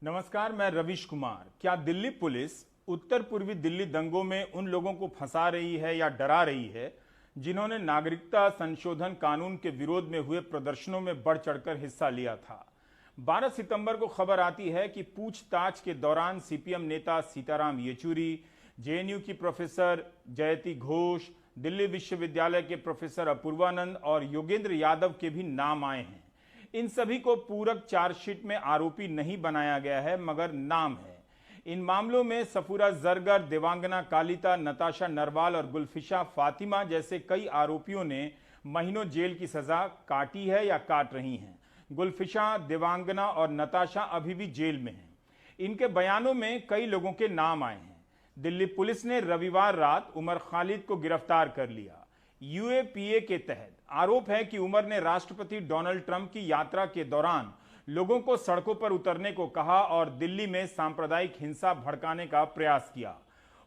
नमस्कार, मैं रविश कुमार। क्या दिल्ली पुलिस उत्तर पूर्वी दिल्ली दंगों में उन लोगों को फंसा रही है या डरा रही है जिन्होंने नागरिकता संशोधन कानून के विरोध में हुए प्रदर्शनों में बढ़ चढ़कर हिस्सा लिया था? 12 सितंबर को खबर आती है कि पूछताछ के दौरान सीपीएम नेता सीताराम येचुरी, जेएनयू की प्रोफेसर जयति घोष, दिल्ली विश्वविद्यालय के प्रोफेसर अपूर्वानंद और योगेंद्र यादव के भी नाम आए हैं। इन सभी को पूरक चार्जशीट में आरोपी नहीं बनाया गया है, मगर नाम है। इन मामलों में सफूरा जरगर, देवांगना कालिता, नताशा नरवाल और गुलफिशा फातिमा जैसे कई आरोपियों ने महीनों जेल की सजा काटी है या काट रही हैं। गुलफिशा, देवांगना और नताशा अभी भी जेल में हैं। इनके बयानों में कई लोगों के नाम आए हैं। दिल्ली पुलिस ने रविवार रात उमर खालिद को गिरफ्तार कर लिया। यूएपीए के तहत आरोप है कि उमर ने राष्ट्रपति डोनाल्ड ट्रंप की यात्रा के दौरान लोगों को सड़कों पर उतरने को कहा और दिल्ली में सांप्रदायिक हिंसा भड़काने का प्रयास किया।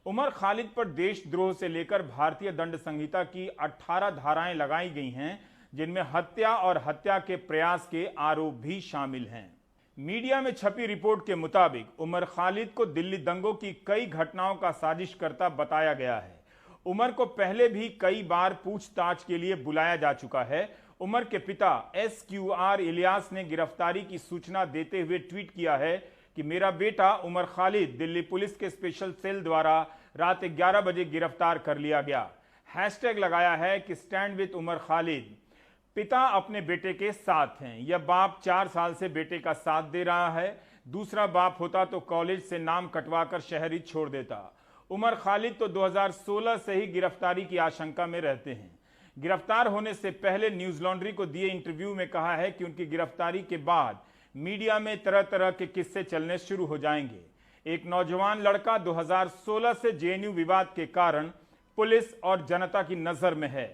उमर खालिद पर देशद्रोह से लेकर भारतीय दंड संहिता की 18 धाराएं लगाई गई हैं, जिनमें हत्या और हत्या के प्रयास के आरोप भी शामिल हैं। मीडिया में छपी रिपोर्ट के मुताबिक उमर खालिद को दिल्ली दंगों की कई घटनाओं का साजिशकर्ता बताया गया है। उमर को पहले भी कई बार पूछताछ के लिए बुलाया जा चुका है। उमर के पिता SQR इलियास ने गिरफ्तारी की सूचना देते हुए ट्वीट किया है कि मेरा बेटा उमर खालिद दिल्ली पुलिस के स्पेशल सेल द्वारा रात 11 बजे गिरफ्तार कर लिया गया। हैशटैग लगाया है कि स्टैंड विद उमर खालिद। पिता अपने बेटे के साथ हैं। यह बाप 4 साल से बेटे का साथ दे रहा है। दूसरा बाप होता तो कॉलेज से नाम कटवाकर शहर ही छोड़ देता। उमर खालिद तो 2016 से ही गिरफ्तारी की आशंका में रहते हैं। गिरफ्तार होने से पहले न्यूज लॉन्ड्री को दिए इंटरव्यू में कहा है कि उनकी गिरफ्तारी के बाद मीडिया में तरह तरह के किस्से चलने शुरू हो जाएंगे। एक नौजवान लड़का 2016 से जेएनयू विवाद के कारण पुलिस और जनता की नजर में है।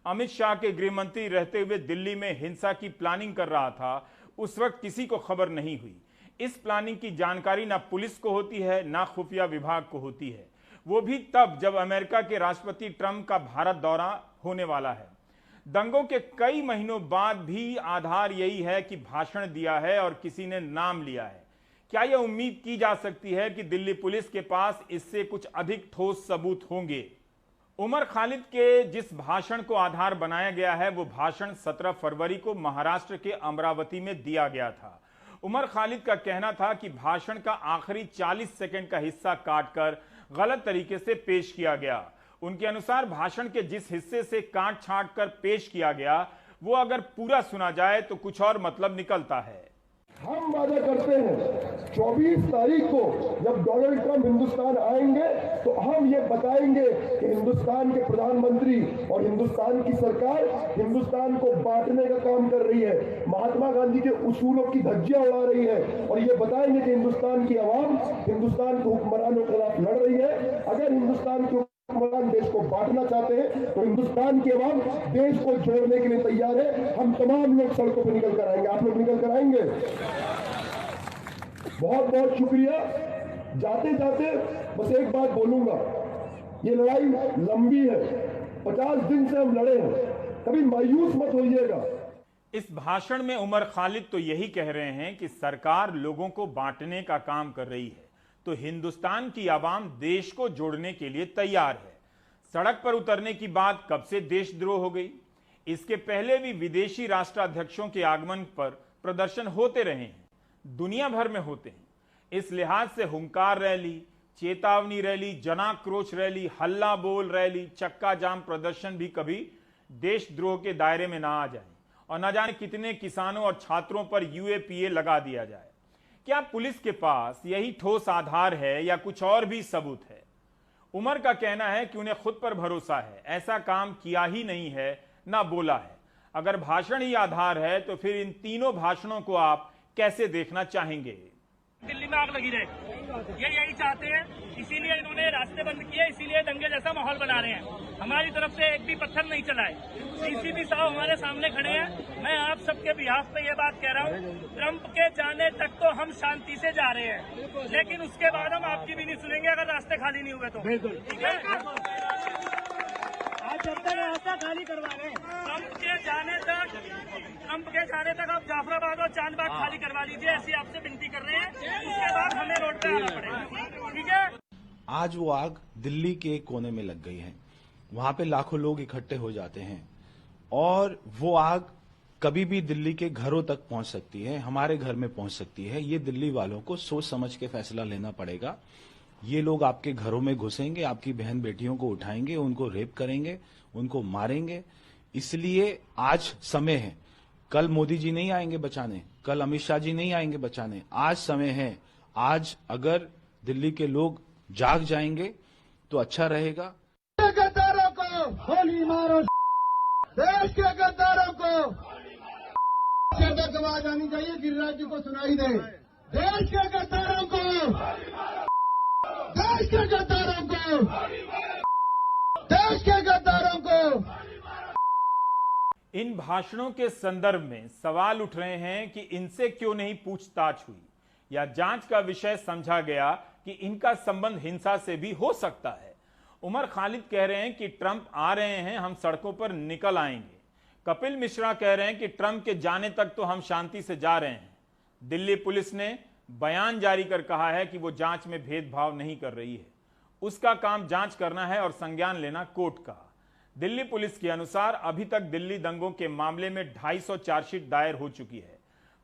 अमित शाह के गृह मंत्री रहते हुए दिल्ली में हिंसा की प्लानिंग कर रहा था। उस वक्त किसी को खबर नहीं हुई। इस प्लानिंग की जानकारी ना पुलिस को होती है, ना खुफिया विभाग को होती है, वो भी तब जब अमेरिका के राष्ट्रपति ट्रंप का भारत दौरा होने वाला है। दंगों के कई महीनों बाद भी आधार यही है कि भाषण दिया है और किसी ने नाम लिया है। क्या यह उम्मीद की जा सकती है कि दिल्ली पुलिस के पास इससे कुछ अधिक ठोस सबूत होंगे? उमर खालिद के जिस भाषण को आधार बनाया गया है, वो भाषण 17 फरवरी को महाराष्ट्र के अमरावती में दिया गया था। उमर खालिद का कहना था कि भाषण का आखिरी 40 सेकंड का हिस्सा काटकर गलत तरीके से पेश किया गया। उनके अनुसार भाषण के जिस हिस्से से काट छांट कर पेश किया गया, वो अगर पूरा सुना जाए तो कुछ और मतलब निकलता है। हम वादा करते हैं 24 तारीख को जब डोनाल्ड ट्रंप हिंदुस्तान आएंगे तो हम ये बताएंगे कि हिंदुस्तान के प्रधानमंत्री और हिंदुस्तान की सरकार हिंदुस्तान को बांटने का काम कर रही है, महात्मा गांधी के उसूलों की धज्जियां उड़ा रही है, और ये बताएंगे कि हिंदुस्तान की आवाम हिंदुस्तान के हुक्मरानों के खिलाफ लड़ रही है। अगर हिंदुस्तान के हुक्मरान देश को बांटना चाहते हैं तो हिंदुस्तान की आवाम देश को जोड़ने के लिए तैयार है। हम तमाम लोग सड़कों पर निकल कर आएंगे। आप लोग निकल कर आएंगे। बहुत बहुत शुक्रिया। जाते जाते बस एक बात बोलूंगा, ये लड़ाई लंबी है, 50 दिन से हम लड़े हैं, कभी मायूस मत होइएगा। इस भाषण में उमर खालिद तो यही कह रहे हैं कि सरकार लोगों को बांटने का काम कर रही है, तो हिंदुस्तान की आवाम देश को जोड़ने के लिए तैयार है। सड़क पर उतरने की बात कब से देशद्रोह हो गई? इसके पहले भी विदेशी राष्ट्राध्यक्षों के आगमन पर प्रदर्शन होते रहे हैं, दुनिया भर में होते हैं। इस लिहाज से हुंकार रैली, चेतावनी रैली, जनाक्रोश रैली, हल्ला बोल रैली, चक्का जाम प्रदर्शन भी कभी देशद्रोह के दायरे में ना आ जाए और न जाने कितने किसानों और छात्रों पर यूएपीए लगा दिया जाए। क्या पुलिस के पास यही ठोस आधार है या कुछ और भी सबूत है? उमर का कहना है कि उन्हें खुद पर भरोसा है, ऐसा काम किया ही नहीं है, ना बोला है। अगर भाषण ही आधार है तो फिर इन तीनों भाषणों को आप कैसे देखना चाहेंगे? दिल्ली में आग लगी रहे, ये यही चाहते हैं, इसीलिए इन्होंने रास्ते बंद किए, इसीलिए दंगे जैसा माहौल बना रहे हैं। हमारी तरफ से एक भी पत्थर नहीं चला है। CCP साहब हमारे सामने खड़े हैं। मैं आप सबके बिहाफ पे ये बात कह रहा हूँ, ट्रंप के जाने तक तो हम शांति से जा रहे हैं, लेकिन उसके बाद हम आपकी भी नहीं सुनेंगे अगर रास्ते खाली नहीं हुए तो। ठीक है, आज जब तक रास्ता खाली करवा रहे हैं, ट्रंप के जाने तक ट्रंप के जाने तक आप जाफराबाद और चांदबाग खाली करवा लीजिए, ऐसी आपसे विनती कर रहे हैं। उसके बाद हमें रोड पे आना पड़ेगा, ठीक है। आज वो आग दिल्ली के एक कोने में लग गई है, वहां पे लाखों लोग इकट्ठे हो जाते हैं और वो आग कभी भी दिल्ली के घरों तक पहुंच सकती है, हमारे घर में पहुंच सकती है। ये दिल्ली वालों को सोच समझ के फैसला लेना पड़ेगा। ये लोग आपके घरों में घुसेंगे, आपकी बहन बेटियों को उठाएंगे, उनको रेप करेंगे, उनको मारेंगे। इसलिए आज समय है। कल मोदी जी नहीं आएंगे बचाने, कल अमित शाह जी नहीं आएंगे बचाने। आज समय है। आज अगर दिल्ली के लोग जाग जाएंगे तो अच्छा रहेगा। गद्दारों को गोली मारो, देश के गद्दारों को तक आवाज आनी चाहिए, गिरिराज जी को सुनाई दे। देश के गद्दारों को, देश के गद्दारों को, देश के गद्दारों को। इन भाषणों के संदर्भ में सवाल उठ रहे हैं कि इनसे क्यों नहीं पूछताछ हुई या जांच का विषय समझा गया कि इनका संबंध हिंसा से भी हो सकता है। उमर खालिद कह रहे हैं कि ट्रंप आ रहे हैं, हम सड़कों पर निकल आएंगे। कपिल मिश्रा कह रहे हैं कि ट्रंप के जाने तक तो हम शांति से जा रहे हैं। दिल्ली पुलिस ने बयान जारी कर कहा है कि वो जांच में भेदभाव नहीं कर रही है, उसका काम जांच करना है और संज्ञान लेना कोर्ट का। दिल्ली पुलिस के अनुसार अभी तक दिल्ली दंगों के मामले में 250 चार्जशीट दायर हो चुकी है।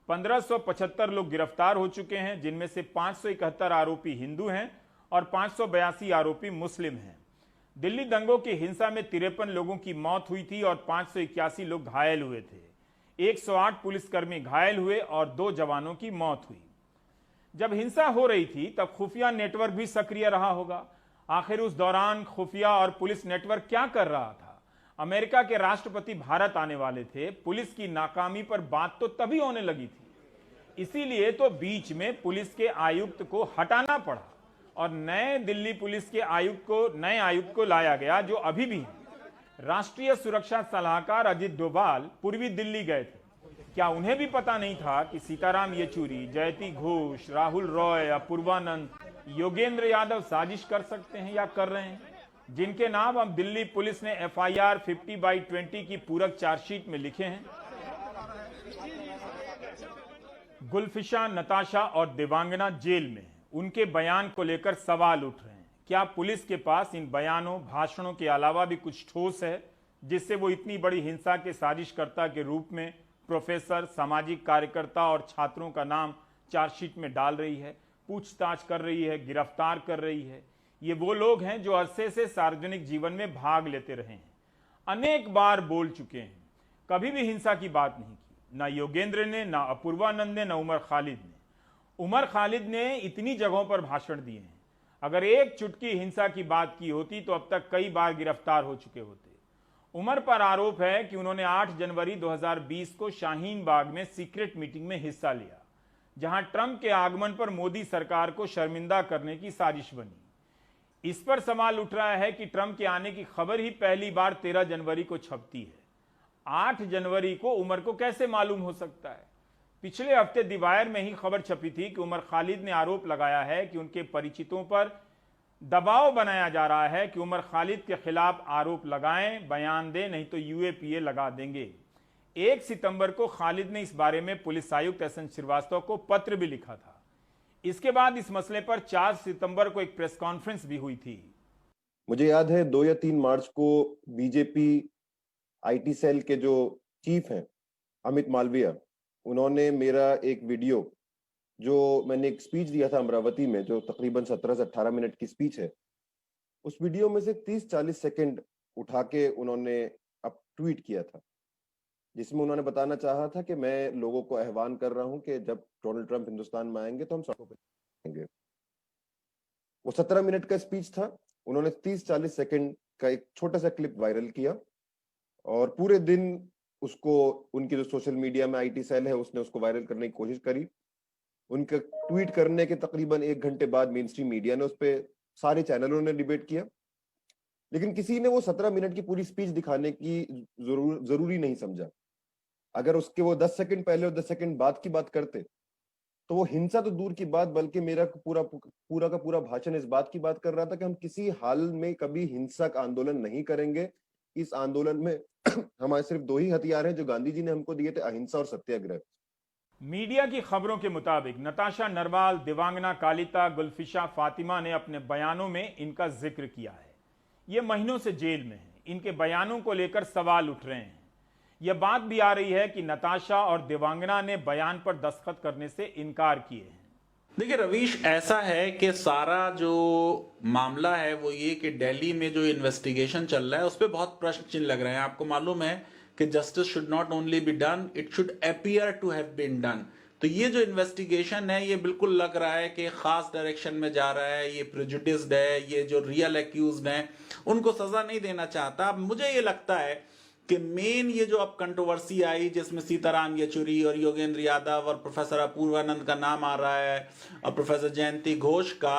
1575 लोग गिरफ्तार हो चुके हैं, जिनमें से 571 आरोपी हिंदू हैं और 582 आरोपी मुस्लिम हैं। दिल्ली दंगों की हिंसा में 53 लोगों की मौत हुई थी और 581 लोग घायल हुए थे। 108 पुलिसकर्मी घायल हुए और 2 जवानों की मौत हुई। जब हिंसा हो रही थी तब खुफिया नेटवर्क भी सक्रिय रहा होगा। आखिर उस दौरान खुफिया और पुलिस नेटवर्क क्या कर रहा था? अमेरिका के राष्ट्रपति भारत आने वाले थे। पुलिस की नाकामी पर बात तो तभी होने लगी थी, इसीलिए तो बीच में पुलिस के आयुक्त को हटाना पड़ा और नए दिल्ली पुलिस के नए आयुक्त को लाया गया, जो अभी भी है। राष्ट्रीय सुरक्षा सलाहकार अजित डोभाल पूर्वी दिल्ली गए थे। क्या उन्हें भी पता नहीं था कि सीताराम येचुरी, जयती घोष, राहुल रॉय, अपूर्वानंद, योगेंद्र यादव साजिश कर सकते हैं या कर रहे हैं, जिनके नाम अब दिल्ली पुलिस ने FIR 50/20 की पूरक चार्जशीट में लिखे हैं? गुलफिशा, नताशा और देवांगना जेल में हैं। उनके बयान को लेकर सवाल उठ रहे हैं। क्या पुलिस के पास इन बयानों, भाषणों के अलावा भी कुछ ठोस है, जिससे वो इतनी बड़ी हिंसा के साजिशकर्ता के रूप में प्रोफेसर, सामाजिक कार्यकर्ता और छात्रों का नाम चार्जशीट में डाल रही है, पूछताछ कर रही है, गिरफ्तार कर रही है? ये वो लोग हैं जो अरसे से सार्वजनिक जीवन में भाग लेते रहे हैं, अनेक बार बोल चुके हैं, कभी भी हिंसा की बात नहीं की। ना योगेंद्र ने, ना अपूर्वानंद ने, ना उमर खालिद ने। उमर खालिद ने इतनी जगहों पर भाषण दिए हैं, अगर एक चुटकी हिंसा की बात की होती तो अब तक कई बार गिरफ्तार हो चुके होते। उमर पर आरोप है कि उन्होंने 8 जनवरी 2020 को शाहीन बाग में सीक्रेट मीटिंग में हिस्सा लिया, जहां ट्रंप के आगमन पर मोदी सरकार को शर्मिंदा करने की साजिश बनी। इस पर सवाल उठ रहा है कि ट्रंप के आने की खबर ही पहली बार 13 जनवरी को छपती है। 8 जनवरी को उमर को कैसे मालूम हो सकता है? पिछले हफ्ते द वायर में ही खबर छपी थी कि उमर खालिद ने आरोप लगाया है कि उनके परिचितों पर दबाव बनाया जा रहा है कि उमर खालिद के खिलाफ आरोप लगाएं, बयान दें, नहीं तो UAPA लगा देंगे। 1 सितंबर को खालिद ने इस बारे में पुलिस आयुक्त SN श्रीवास्तव को पत्र भी लिखा था। इसके बाद इस मसले पर 4 सितंबर को एक प्रेस कॉन्फ्रेंस भी हुई थी। मुझे याद है 2 या 3 मार्च को बीजेपी IT सेल के जो चीफ हैं अमित मालविया, उन्होंने मेरा एक वीडियो, जो मैंने एक स्पीच दिया था अमरावती में, जो तकरीबन 17 से 18 मिनट की स्पीच है, उस वीडियो में से 30-40 सेकंड उठा के उन्होंने अब ट्वीट किया था, जिसमें उन्होंने बताना चाहा था कि मैं लोगों को आह्वान कर रहा हूं कि जब डोनाल्ड ट्रंप हिंदुस्तान में आएंगे तो हम सड़कों पर आएंगे। वो 17 मिनट का स्पीच था। उन्होंने 30-40 सेकंड का एक छोटा सा क्लिप वायरल किया और पूरे दिन उसको, उनकी जो सोशल मीडिया में IT सेल है उसने उसको वायरल करने की कोशिश करी। उनका ट्वीट करने के तकरीबन 1 घंटे बाद मेन स्ट्रीम मीडिया ने उस पर, सारे चैनलों ने डिबेट किया, लेकिन किसी ने वो 17 मिनट की पूरी स्पीच दिखाने की जरूरी नहीं समझा। अगर उसके वो 10 सेकंड पहले और 10 सेकंड बाद की बात करते तो वो हिंसा तो दूर की बात, बल्कि मेरा पूरा का पूरा भाषण इस बात की बात कर रहा था कि हम किसी हाल में कभी हिंसक आंदोलन नहीं करेंगे। इस आंदोलन में हमारे सिर्फ 2 ही हथियार हैं जो गांधी जी ने हमको दिए थे, अहिंसा और सत्याग्रह। मीडिया की खबरों के मुताबिक नताशा नरवाल, दिवांगना कालिता, गुलफिशा फातिमा ने अपने बयानों में इनका जिक्र किया है। ये महीनों से जेल में हैं। इनके बयानों को लेकर सवाल उठ रहे हैं। यह बात भी आ रही है कि नताशा और दिवांगना ने बयान पर दस्तखत करने से इनकार किए हैं। देखिए रवीश, ऐसा है कि सारा जो मामला है वो ये कि दिल्ली में जो इन्वेस्टिगेशन चल रहा है उस पर बहुत प्रश्न चिन्ह लग रहे हैं। आपको मालूम है कि justice should not only be done, it should appear to have been done. तो ये जो इन्वेस्टिगेशन है ये बिल्कुल लग रहा है कि खास डायरेक्शन में जा रहा है, ये प्रेजुडिस्ड है, ये जो रियल एक्यूज्ड हैं उनको सजा नहीं देना चाहता। अब मुझे ये लगता है कि मेन ये जो अब कंट्रोवर्सी आई जिसमें सीताराम येचुरी और योगेंद्र यादव और प्रोफेसर अपूर्वानंद का नाम आ रहा है और प्रोफेसर जयंती घोष का,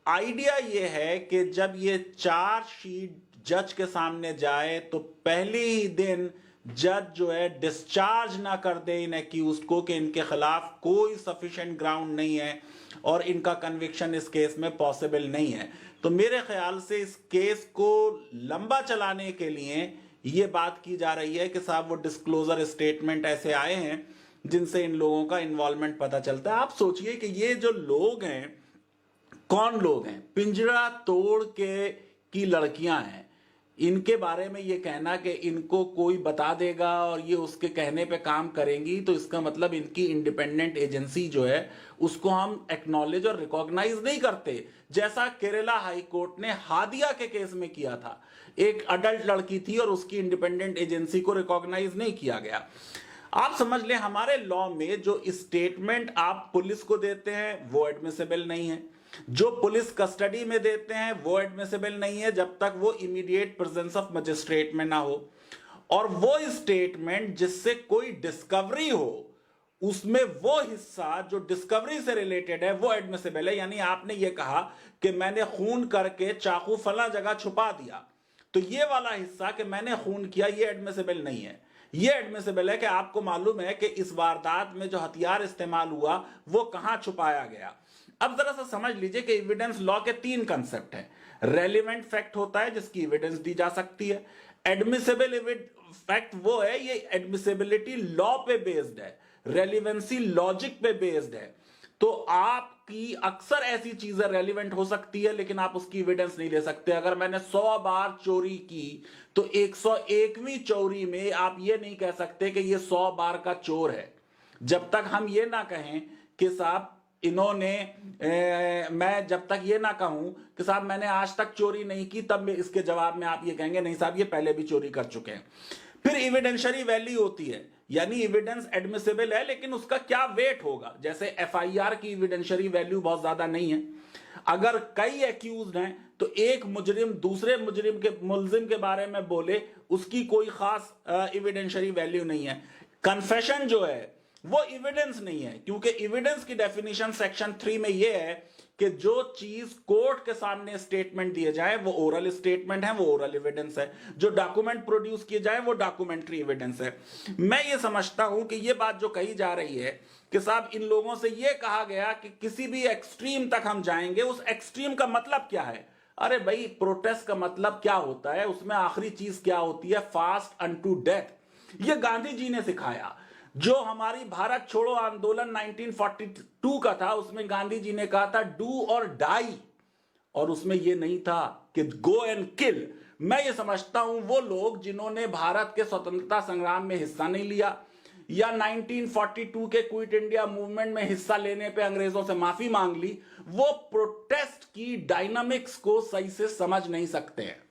आइडिया ये है कि जब ये चार्जशीट जज के सामने जाए तो पहले ही दिन जज जो है डिस्चार्ज ना कर दे इन एक्यूज्ड को कि इनके खिलाफ कोई सफिशिएंट ग्राउंड नहीं है और इनका कन्विक्शन इस केस में पॉसिबल नहीं है। तो मेरे ख्याल से इस केस को लंबा चलाने के लिए ये बात की जा रही है कि साहब वो डिस्क्लोजर स्टेटमेंट ऐसे आए हैं जिनसे इन लोगों का इन्वॉल्वमेंट पता चलता है। आप सोचिए कि ये जो लोग हैं कौन लोग हैं, पिंजरा तोड़ के की लड़कियां हैं, इनके बारे में ये कहना कि इनको कोई बता देगा और ये उसके कहने पे काम करेंगी, तो इसका मतलब इनकी इंडिपेंडेंट एजेंसी जो है उसको हम एक्नॉलेज और रिकॉग्नाइज नहीं करते, जैसा केरला हाई कोर्ट ने हादिया के केस में किया था। एक अडल्ट लड़की थी और उसकी इंडिपेंडेंट एजेंसी को रिकॉग्नाइज नहीं किया गया। आप समझ लें हमारे लॉ में जो स्टेटमेंट आप पुलिस को देते हैं वो एडमिसिबल नहीं है, जो पुलिस कस्टडी में देते हैं वो एडमिसिबल नहीं है जब तक वो इमीडिएट प्रेजेंस ऑफ मजिस्ट्रेट में ना हो, और वो स्टेटमेंट जिससे कोई डिस्कवरी हो उसमें वो हिस्सा जो डिस्कवरी से रिलेटेड है वो एडमिसिबल है। यानी आपने ये कहा कि मैंने खून करके चाकू फला जगह छुपा दिया, तो ये वाला हिस्सा कि मैंने खून किया ये एडमिसिबल नहीं है। ये एडमिसिबल है कि आपको मालूम है कि इस वारदात में जो हथियार इस्तेमाल हुआ वो कहां छुपाया गया। अब जरा सा समझ लीजिए कि एविडेंस लॉ के 3 कंसेप्ट हैं। रेलिवेंट फैक्ट होता है जिसकी एविडेंस दी जा सकती है। एडमिसिबल फैक्ट वो है, ये एडमिसिबिलिटी लॉ पे बेस्ड है, रेलिवेंसी लॉजिक पे बेस्ड है। तो आपकी अक्सर ऐसी चीजें रेलिवेंट हो सकती है लेकिन आप उसकी एविडेंस नहीं ले सकते। अगर मैंने 100 बार चोरी की तो 101वीं चोरी में आप ये नहीं कह सकते कि ये 100 बार का चोर है, जब तक हम ये ना कहें कि साहब इन्होंने मैं जब तक ये ना कहूं कि साहब मैंने आज तक चोरी नहीं की, तब इसके जवाब में आप ये कहेंगे नहीं साहब ये पहले भी चोरी कर चुके हैं। फिर एविडेंशियरी वैल्यू होती है, यानी एविडेंस एडमिसिबल है लेकिन उसका क्या वेट होगा। जैसे एफआईआर की एविडेंशियरी वैल्यू बहुत ज्यादा नहीं है। अगर कई एक्यूज्ड हैं तो एक मुजरिम दूसरे मुलजिम के बारे में बोले उसकी कोई खास एविडेंशियरी वैल्यू नहीं है। कन्फेशन जो है वो एविडेंस नहीं है, क्योंकि एविडेंस की डेफिनेशन सेक्शन 3 में ये है कि जो चीज कोर्ट के सामने स्टेटमेंट दिए जाए वो ओरल स्टेटमेंट है, वो ओरल एविडेंस है। जो डॉक्यूमेंट प्रोड्यूस किए जाए वो डॉक्यूमेंट्री एविडेंस है। मैं ये समझता हूं कि ये बात जो कही जा रही है कि साहब इन लोगों से ये कहा गया कि किसी भी एक्सट्रीम तक हम जाएंगे, उस एक्सट्रीम का मतलब क्या है? अरे भाई प्रोटेस्ट का मतलब क्या होता है, उसमें आखिरी चीज क्या होती है? Fast unto death. ये गांधी जी ने सिखाया। जो हमारी भारत छोड़ो आंदोलन 1942 का था उसमें गांधी जी ने कहा था डू और डाई, और उसमें यह नहीं था कि गो एंड किल। मैं ये समझता हूं वो लोग जिन्होंने भारत के स्वतंत्रता संग्राम में हिस्सा नहीं लिया या 1942 के क्विट इंडिया मूवमेंट में हिस्सा लेने पे अंग्रेजों से माफी मांग ली, वो प्रोटेस्ट की डायनामिक्स को सही से समझ नहीं सकते हैं।